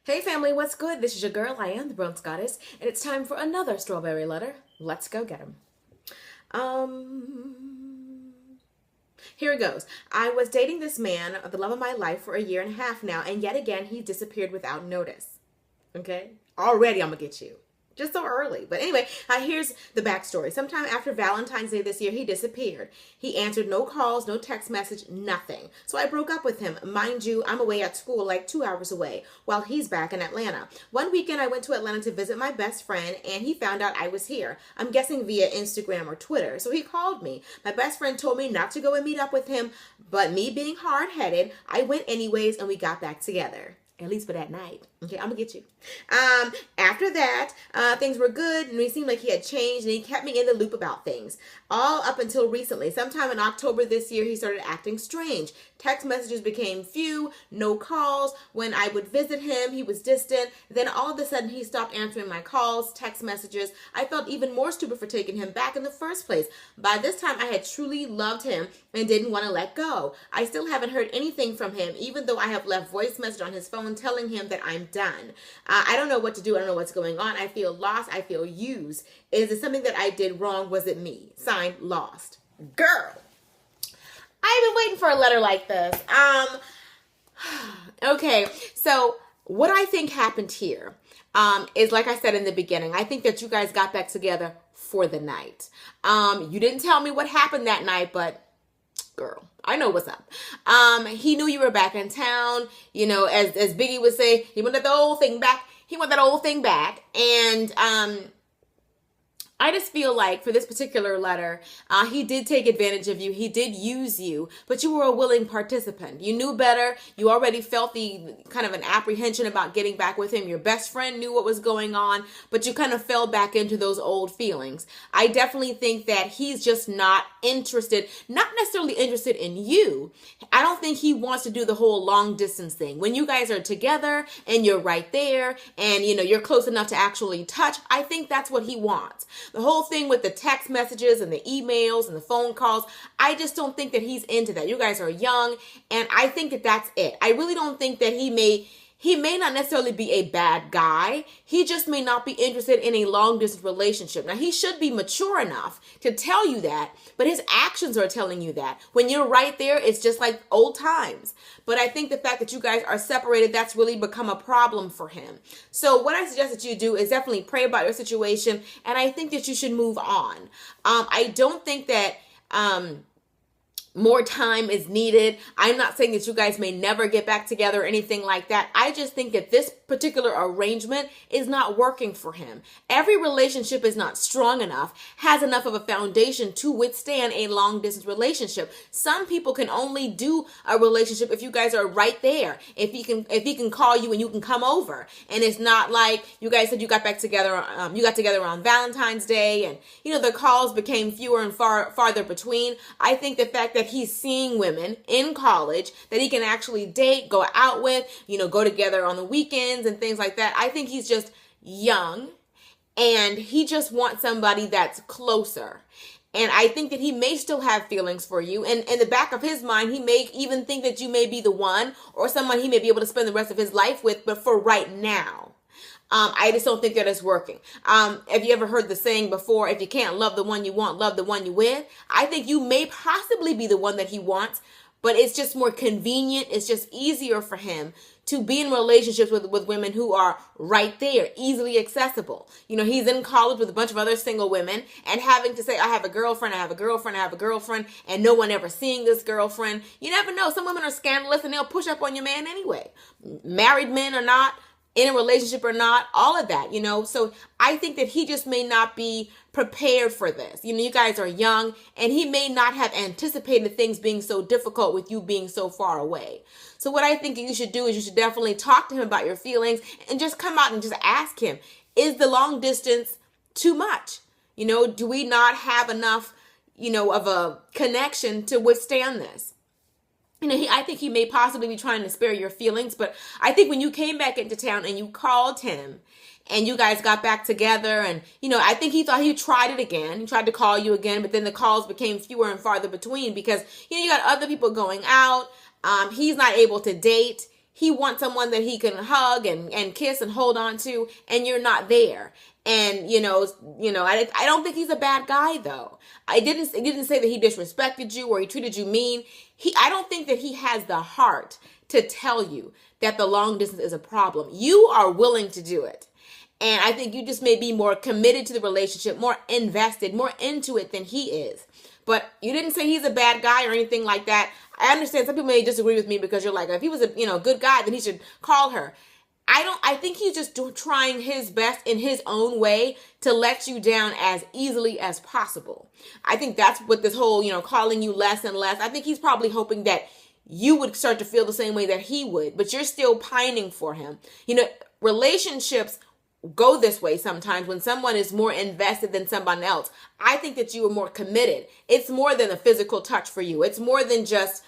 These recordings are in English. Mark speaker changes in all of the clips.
Speaker 1: Hey family, what's good? This is your girl, I am the Bronx Goddess, and it's time for another strawberry letter. Let's go get 'em. Um, Here it goes. I was dating this man, the love of my life, for a year and a half now, and yet again he disappeared without notice. Okay? Already I'm gonna get you. Just so early. But anyway, here's the backstory. Sometime after Valentine's Day this year, he disappeared. He answered no calls, no text message, nothing. So I broke up with him. Mind you, I'm away at school like 2 hours away while he's back in Atlanta. One weekend I went to Atlanta to visit my best friend and he found out I was here. I'm guessing via Instagram or Twitter. So he called me. My best friend told me not to go and meet up with him, but me being hard-headed, I went anyways and we got back together. At least for that night. Okay, I'm gonna get you. After that, things were good, and it seemed like he had changed, and he kept me in the loop about things. All up until recently. Sometime in October this year, he started acting strange. Text messages became few, no calls. When I would visit him, he was distant. Then all of a sudden, he stopped answering my calls, text messages. I felt even more stupid for taking him back in the first place. By this time, I had truly loved him and didn't want to let go. I still haven't heard anything from him, even though I have left voice message on his phone telling him that I'm done. I don't know what to do. I don't know what's going on. I feel lost. I feel used. Is it something that I did wrong? Was it me? Signed, Lost. Girl, I've been waiting for a letter like this. Okay, so what I think happened here is, like I said in the beginning, I think that you guys got back together for the night. You didn't tell me what happened that night, but girl, I know what's up. He knew you were back in town. You know, as Biggie would say, he wanted the old thing back. He wanted that old thing back. And I just feel like for this particular letter, he did take advantage of you. He did use you, but you were a willing participant. You knew better. You already felt the kind of an apprehension about getting back with him. Your best friend knew what was going on, but you kind of fell back into those old feelings. I definitely think that he's just not interested, not necessarily interested in you. I don't think he wants to do the whole long distance thing. When you guys are together and you're right there and, you know, you're close enough to actually touch, I think that's what he wants. The whole thing with the text messages and the emails and the phone calls, I just don't think that he's into that. You guys are young, and I think that that's it. I really don't think that he may not necessarily be a bad guy. He just may not be interested in a long distance relationship. Now, he should be mature enough to tell you that, but his actions are telling you that. When you're right there, it's just like old times. But I think the fact that you guys are separated, that's really become a problem for him. So what I suggest that you do is definitely pray about your situation, and I think that you should move on. I don't think that more time is needed. I'm not saying that you guys may never get back together or anything like that. I just think that this particular arrangement is not working for him. Every relationship is not strong enough, has enough of a foundation to withstand a long distance relationship. Some people can only do a relationship if you guys are right there. If he can call you and you can come over. And it's not like you guys said you got back together, you got together on Valentine's Day, and you know the calls became fewer and farther between. I think the fact that he's seeing women in college that he can actually date, go out with, you know, go together on the weekends and things like that. I think he's just young and he just wants somebody that's closer. And I think that he may still have feelings for you. And in the back of his mind, he may even think that you may be the one or someone he may be able to spend the rest of his life with, but for right now. I just don't think that it's working. Have you ever heard the saying before, if you can't love the one you want, love the one you with? I think you may possibly be the one that he wants, but it's just more convenient. It's just easier for him to be in relationships with women who are right there, easily accessible. You know, he's in college with a bunch of other single women and having to say, I have a girlfriend, I have a girlfriend, I have a girlfriend, and no one ever seeing this girlfriend. You never know. Some women are scandalous and they'll push up on your man anyway. Married men or not, in a relationship or not, all of that, you know. So I think that he just may not be prepared for this. You know, you guys are young and he may not have anticipated things being so difficult with you being so far away. So what I think you should do is you should definitely talk to him about your feelings and just come out and just ask him, is the long distance too much? You know, do we not have enough, you know, of a connection to withstand this? You know, I think he may possibly be trying to spare your feelings, but I think when you came back into town and you called him and you guys got back together and, you know, I think he thought he tried it again. He tried to call you again, but then the calls became fewer and farther between because, you know, you got other people going out. He's not able to date. he wants someone that he can hug and kiss and hold on to, and you're not there. And I don't think he's a bad guy though. It didn't say that he disrespected you or he treated you mean. I don't think that he has the heart to tell you that the long distance is a problem. You are willing to do it. And I think you just may be more committed to the relationship, more invested, more into it than he is. But you didn't say he's a bad guy or anything like that. I understand some people may disagree with me because you're like, if he was a good guy, then he should call her. I think he's just trying his best in his own way to let you down as easily as possible. I think that's what this whole, calling you less and less. I think he's probably hoping that you would start to feel the same way that he would, but you're still pining for him. Relationships go this way sometimes when someone is more invested than someone else. I think that you are more committed. It's more than a physical touch for you. It's more than just,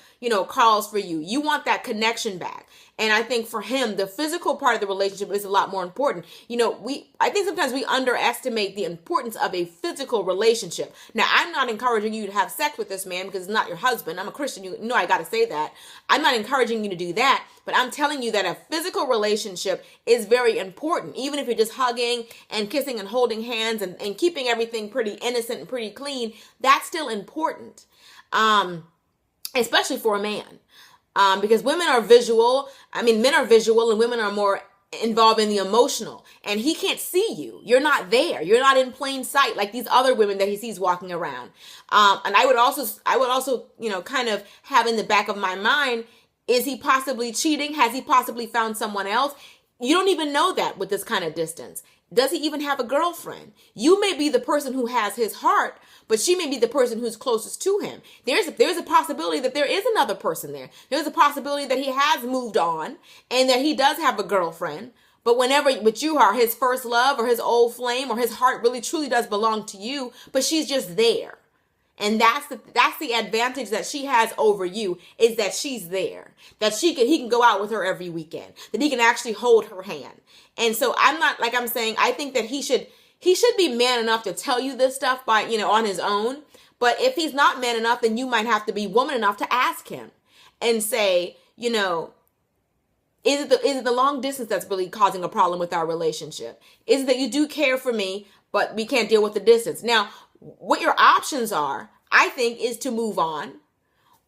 Speaker 1: calls for you. You want that connection back. And I think for him, the physical part of the relationship is a lot more important. I think sometimes we underestimate the importance of a physical relationship. Now, I'm not encouraging you to have sex with this man because it's not your husband. I'm a Christian. You know I got to say that. I'm not encouraging you to do that, but I'm telling you that a physical relationship is very important. Even if you're just hugging and kissing and holding hands and keeping everything pretty innocent and pretty clean, that's still important. Especially for a man. Because women are visual. Men are visual and women are more involved in the emotional. And he can't see you. You're not there. You're not in plain sight like these other women that he sees walking around. And I would also, kind of have in the back of my mind, is he possibly cheating? Has he possibly found someone else? You don't even know that with this kind of distance. Does he even have a girlfriend? You may be the person who has his heart, but she may be the person who's closest to him. There's a possibility that there is another person there. There's a possibility that he has moved on and that he does have a girlfriend. But you are his first love or his old flame, or his heart really truly does belong to you, but she's just there. And that's the advantage that she has over you, is that she's there, that he can go out with her every weekend, that he can actually hold her hand. And so I think that he should be man enough to tell you this stuff on his own. But if he's not man enough, then you might have to be woman enough to ask him and say, is it the long distance that's really causing a problem with our relationship? Is it that you do care for me, but we can't deal with the distance? Now, what your options are, I think, is to move on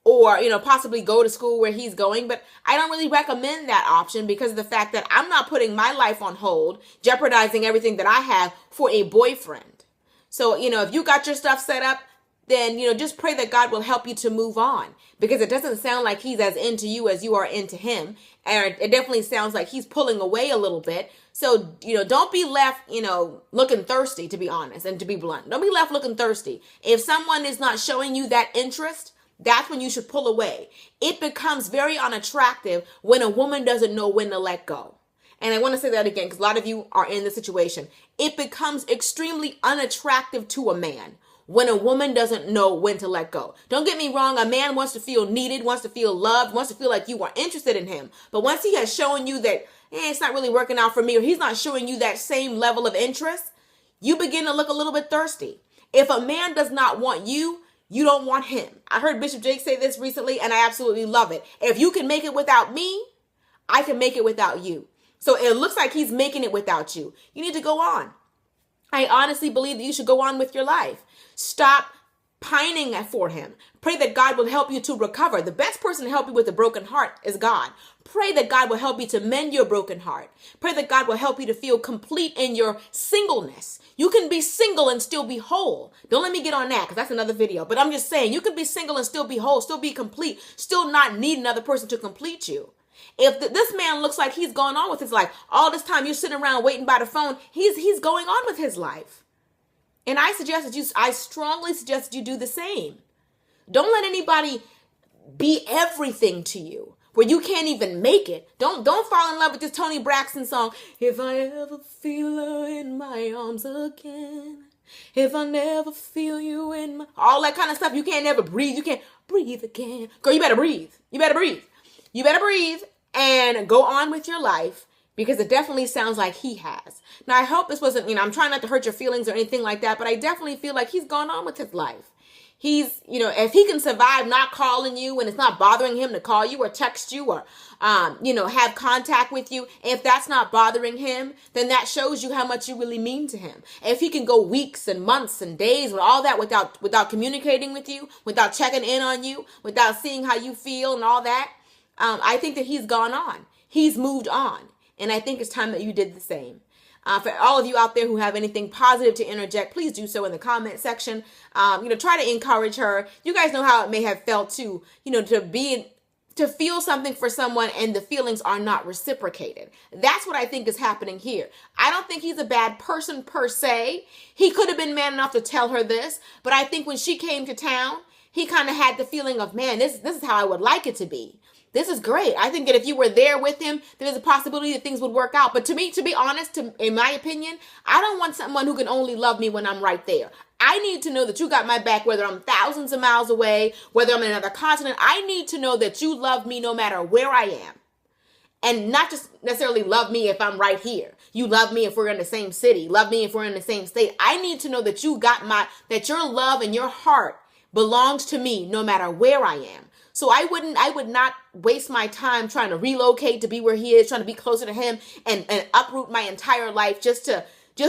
Speaker 1: or, possibly go to school where he's going. But I don't really recommend that option because of the fact that I'm not putting my life on hold, jeopardizing everything that I have for a boyfriend. So, if you got your stuff set up, then, just pray that God will help you to move on, because it doesn't sound like he's as into you as you are into him. And it definitely sounds like he's pulling away a little bit. So, don't be left, looking thirsty, to be honest, and to be blunt. Don't be left looking thirsty. If someone is not showing you that interest, that's when you should pull away. It becomes very unattractive when a woman doesn't know when to let go. And I want to say that again, because a lot of you are in this situation. It becomes extremely unattractive to a man when a woman doesn't know when to let go. Don't get me wrong. A man wants to feel needed, wants to feel loved, wants to feel like you are interested in him. But once he has shown you that it's not really working out for me, or he's not showing you that same level of interest, you begin to look a little bit thirsty. If a man does not want you, you don't want him. I heard Bishop Jake say this recently, and I absolutely love it. If you can make it without me, I can make it without you. So it looks like he's making it without you. You need to go on. I honestly believe that you should go on with your life. Stop pining for him. Pray that God will help you to recover. The best person to help you with a broken heart is God. Pray that God will help you to mend your broken heart. Pray that God will help you to feel complete in your singleness. You can be single and still be whole. Don't let me get on that, because that's another video. But I'm just saying, you can be single and still be whole, still be complete, still not need another person to complete you. If this man looks like he's going on with his life, all this time you're sitting around waiting by the phone, he's going on with his life. And I strongly suggest that you do the same. Don't let anybody be everything to you where you can't even make it. Don't fall in love with this Toni Braxton song. If I ever feel her in my arms again, if I never feel you in my... All that kind of stuff. You can't never breathe. You can't breathe again. Girl, you better breathe. You better breathe. You better breathe and go on with your life, because it definitely sounds like he has. Now, I hope this wasn't, I'm trying not to hurt your feelings or anything like that, but I definitely feel like he's gone on with his life. He's, if he can survive not calling you and it's not bothering him to call you or text you or, have contact with you, if that's not bothering him, then that shows you how much you really mean to him. If he can go weeks and months and days and all that without communicating with you, without checking in on you, without seeing how you feel and all that, I think that he's gone on. He's moved on. And I think it's time that you did the same. For all of you out there who have anything positive to interject, please do so in the comment section. Try to encourage her. You guys know how it may have felt to feel something for someone and the feelings are not reciprocated. That's what I think is happening here. I don't think he's a bad person per se. He could have been man enough to tell her this, but I think when she came to town, he kind of had the feeling of, man, this is how I would like it to be. This is great. I think that if you were there with him, there's a possibility that things would work out. But to be honest, in my opinion, I don't want someone who can only love me when I'm right there. I need to know that you got my back, whether I'm thousands of miles away, whether I'm in another continent. I need to know that you love me no matter where I am. And not just necessarily love me if I'm right here. You love me if we're in the same city. Love me if we're in the same state. I need to know that that your love and your heart belongs to me no matter where I am. So I would not waste my time trying to relocate to be where he is, trying to be closer to him and uproot my entire life just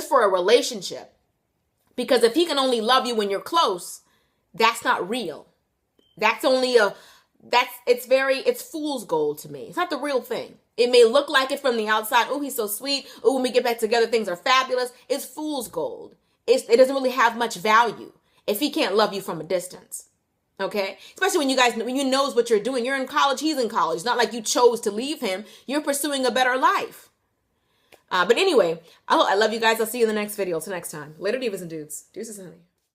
Speaker 1: for a relationship. Because if he can only love you when you're close, that's not real. It's fool's gold to me. It's not the real thing. It may look like it from the outside. Oh, he's so sweet. Oh, when we get back together, things are fabulous. It's fool's gold. It doesn't really have much value if he can't love you from a distance. Okay? Especially when you knows what you're doing. You're in college, he's in college. It's not like you chose to leave him. You're pursuing a better life. But anyway, I love you guys. I'll see you in the next video. Till next time. Later, divas and dudes. Deuces, honey.